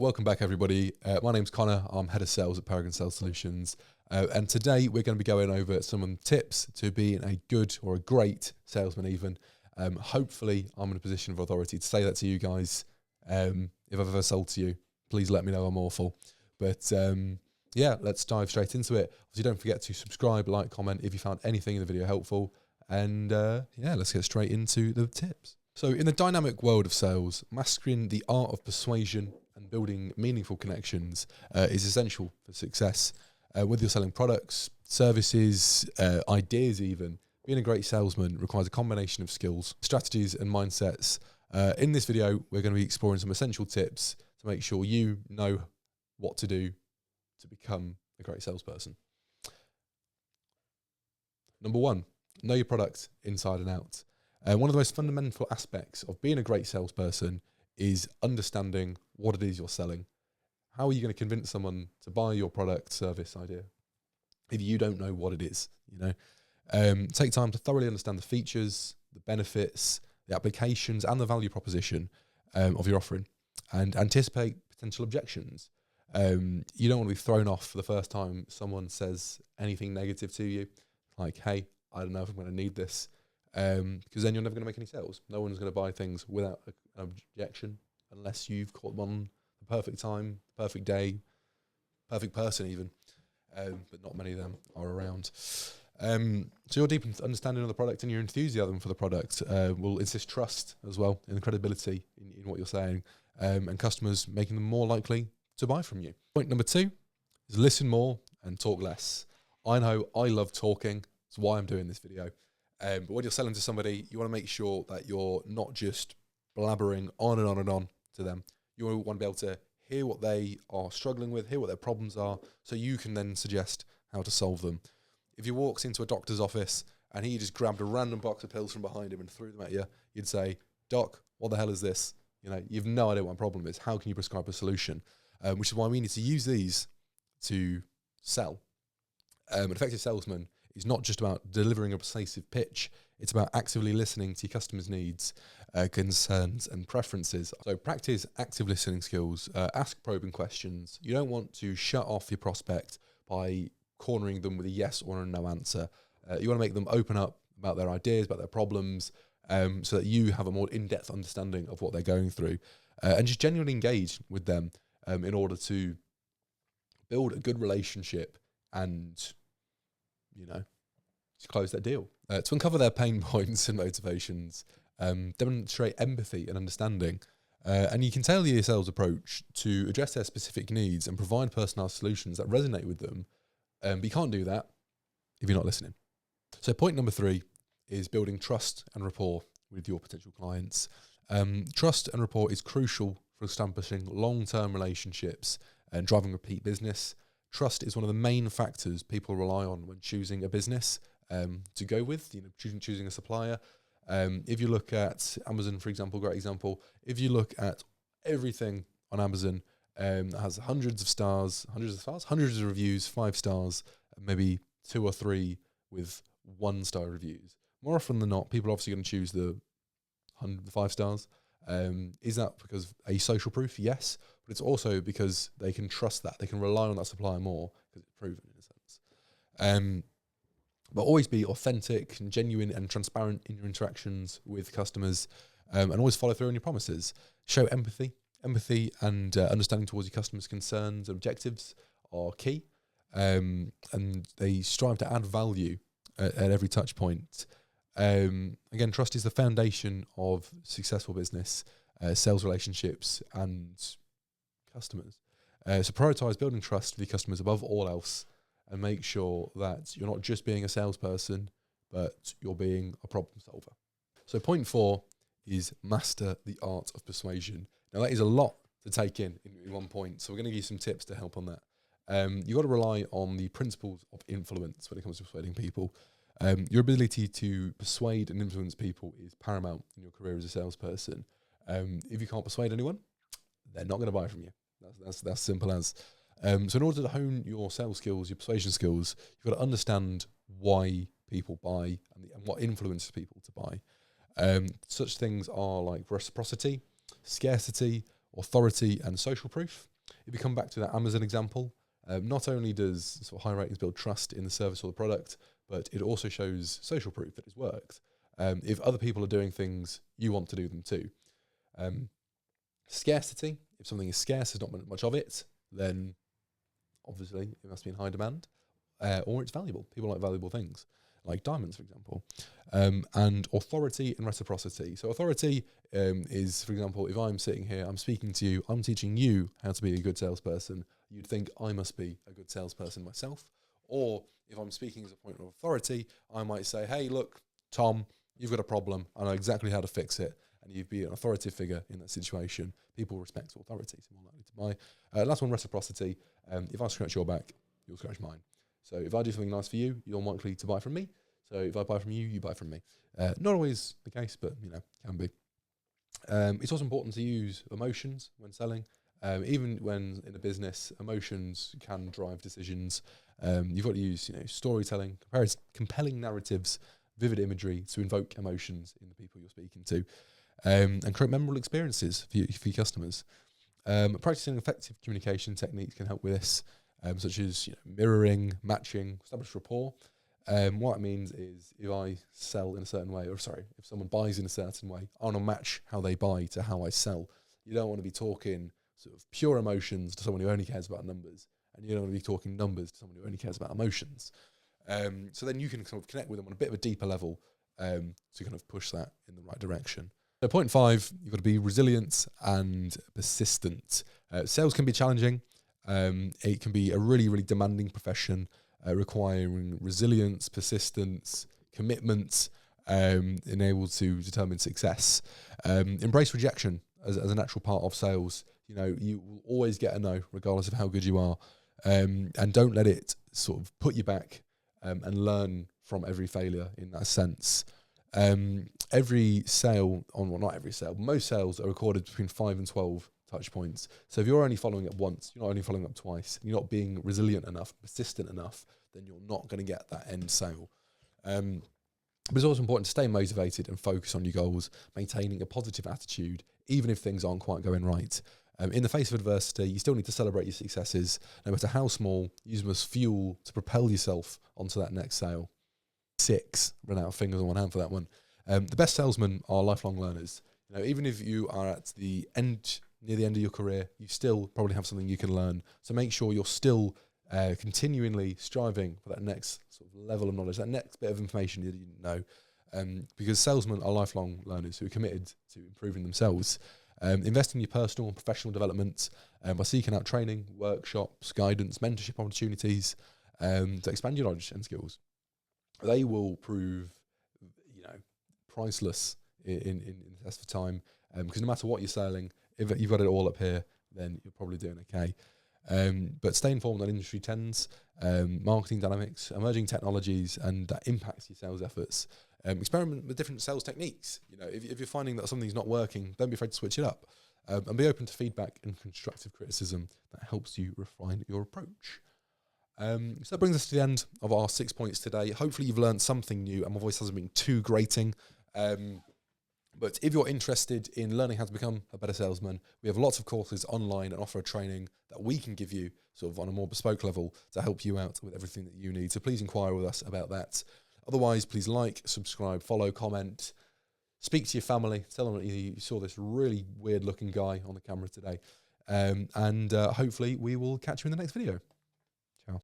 Welcome back, everybody. My name's Connor. I'm head of sales at Paragon Sales Solutions. And today we're going to be going over some tips to being a good or a great salesman even. Hopefully I'm in a position of authority to say that to you guys. If I've ever sold to you, please let me know I'm awful. But yeah, let's dive straight into it. Obviously, don't forget to subscribe, like, comment if you found anything in the video helpful. And yeah, let's get straight into the tips. So in the dynamic world of sales, mastering the art of persuasion and building meaningful connections is essential for success. Whether you're selling products, services, ideas even, being a great salesman requires a combination of skills, strategies and mindsets. In this video, we're going to be exploring some essential tips to make sure you know what to do to become a great salesperson. Number one, know your product inside and out. One of the most fundamental aspects of being a great salesperson is understanding what it is you're selling. How are you going to convince someone to buy your product, service, idea if you don't know what it is? Take time to thoroughly understand the features, the benefits, the applications, and the value proposition of your offering, and anticipate potential objections. You don't want to be thrown off for the first time someone says anything negative to you, like, "Hey, I don't know if I'm going to need this." Because then you're never going to make any sales. No one's going to buy things without an objection unless you've caught them on the perfect time, perfect day, perfect person even. But not many of them are around. So your deep understanding of the product and your enthusiasm for the product will insist trust as well and credibility in what you're saying, and customers making them more likely to buy from you. Point number 2 is listen more and talk less. I know I love talking. That's why I'm doing this video. But when you're selling to somebody, you want to make sure that you're not just blabbering on and on and on to them. You want to be able to hear what they are struggling with, hear what their problems are, so you can then suggest how to solve them. If you walked into a doctor's office and he just grabbed a random box of pills from behind him and threw them at you, you'd say, "Doc, what the hell is this? You've no idea what my problem is. How can you prescribe a solution?" Which is why we need to use these to sell. An effective salesman is not just about delivering a persuasive pitch, it's about actively listening to your customers' needs, concerns and preferences. So practice active listening skills, ask probing questions. You don't want to shut off your prospect by cornering them with a yes or a no answer. You want to make them open up about their ideas, about their problems, so that you have a more in-depth understanding of what they're going through, and just genuinely engage with them in order to build a good relationship and to close that deal. To uncover their pain points and motivations, demonstrate empathy and understanding, and you can tailor your sales approach to address their specific needs and provide personalised solutions that resonate with them. But you can't do that if you're not listening. So point number 3 is building trust and rapport with your potential clients. Trust and rapport is crucial for establishing long-term relationships and driving repeat business. Trust is one of the main factors people rely on when choosing a business to go with, choosing a supplier. If you look at Amazon, for example, great example, if you look at everything on Amazon that has hundreds of reviews, 5 stars, maybe 2 or 3 with 1-star reviews. More often than not, people are obviously going to choose the 5 stars. Is that because of a social proof? Yes, but it's also because they can trust that. They can rely on that supplier more because it's proven in a sense. But always be authentic and genuine and transparent in your interactions with customers, and always follow through on your promises. Show empathy and understanding towards your customers' concerns and objectives are key, and they strive to add value at every touch point. Again, trust is the foundation of successful business, sales relationships and customers. So prioritize building trust with your customers above all else, and make sure that you're not just being a salesperson, but you're being a problem solver. So point 4 is master the art of persuasion. Now that is a lot to take in one point, so we're going to give you some tips to help on that. You've got to rely on the principles of influence when it comes to persuading people. Your ability to persuade and influence people is paramount in your career as a salesperson. If you can't persuade anyone, they're not going to buy from you. That's simple as. So in order to hone your sales skills, your persuasion skills, you've got to understand why people buy and what influences people to buy. Such things are like reciprocity, scarcity, authority, and social proof. if you come back to that Amazon example, not only does sort of high ratings build trust in the service or the product, but it also shows social proof that it's worked. If other people are doing things, you want to do them too. Scarcity, if something is scarce, there's not much of it, then obviously it must be in high demand, or it's valuable. People like valuable things, like diamonds, for example. And authority and reciprocity. So authority is, for example, if I'm sitting here, I'm speaking to you, I'm teaching you how to be a good salesperson, you'd think I must be a good salesperson myself. Or if I'm speaking as a point of authority, I might say, hey, look, Tom, you've got a problem. I know exactly how to fix it. And you'd be an authoritative figure in that situation. People respect authority, so more likely to buy. Last one, reciprocity. If I scratch your back, you'll scratch mine. So if I do something nice for you, you're more likely to buy from me. So if I buy from you, you buy from me. Not always the case, but can be. It's also important to use emotions when selling. Even when in a business, emotions can drive decisions. You've got to use storytelling, compelling narratives, vivid imagery to invoke emotions in the people you're speaking to. And create memorable experiences for your customers. Practicing effective communication techniques can help with this, such as mirroring, matching, establish rapport. What it means is if I sell in a certain way, if someone buys in a certain way, I want to match how they buy to how I sell. You don't want to be talking sort of pure emotions to someone who only cares about numbers, and you don't want to be talking numbers to someone who only cares about emotions. So then you can kind of connect with them on a bit of a deeper level to kind of push that in the right direction. So point 5, you've got to be resilient and persistent. Sales can be challenging. It can be a really, really demanding profession, requiring resilience, persistence, commitment, and able to determine success. Embrace rejection as a natural part of sales. You will always get a no, regardless of how good you are. And don't let it sort of put you back, and learn from every failure in that sense. Every sale, not every sale, but most sales are recorded between 5 and 12 touch points. So if you're only following up once, you're not only following up twice, you're not being resilient enough, persistent enough, then you're not going to get that end sale. But it's also important to stay motivated and focus on your goals, maintaining a positive attitude, even if things aren't quite going right. In the face of adversity, you still need to celebrate your successes, no matter how small. Use them as fuel to propel yourself onto that next sale. 6, run out of fingers on one hand for that one. The best salesmen are lifelong learners. Even if you are at the end, near the end of your career, you still probably have something you can learn. So make sure you're still continually striving for that next sort of level of knowledge, that next bit of information you didn't know. Because salesmen are lifelong learners who are committed to improving themselves. Invest in your personal and professional development by seeking out training, workshops, guidance, mentorship opportunities to expand your knowledge and skills. They will prove, priceless in the test of time. Because no matter what you're selling, if you've got it all up here, then you're probably doing okay. But stay informed on industry trends, marketing dynamics, emerging technologies, and that impacts your sales efforts. Experiment with different sales techniques. If you're finding that something's not working, don't be afraid to switch it up. And be open to feedback and constructive criticism that helps you refine your approach. So that brings us to the end of our 6 points today. Hopefully you've learned something new and my voice hasn't been too grating. But if you're interested in learning how to become a better salesman, we have lots of courses online and offer a training that we can give you sort of on a more bespoke level to help you out with everything that you need. So please inquire with us about that. Otherwise, please like, subscribe, follow, comment, speak to your family, tell them that you saw this really weird looking guy on the camera today. And hopefully we will catch you in the next video.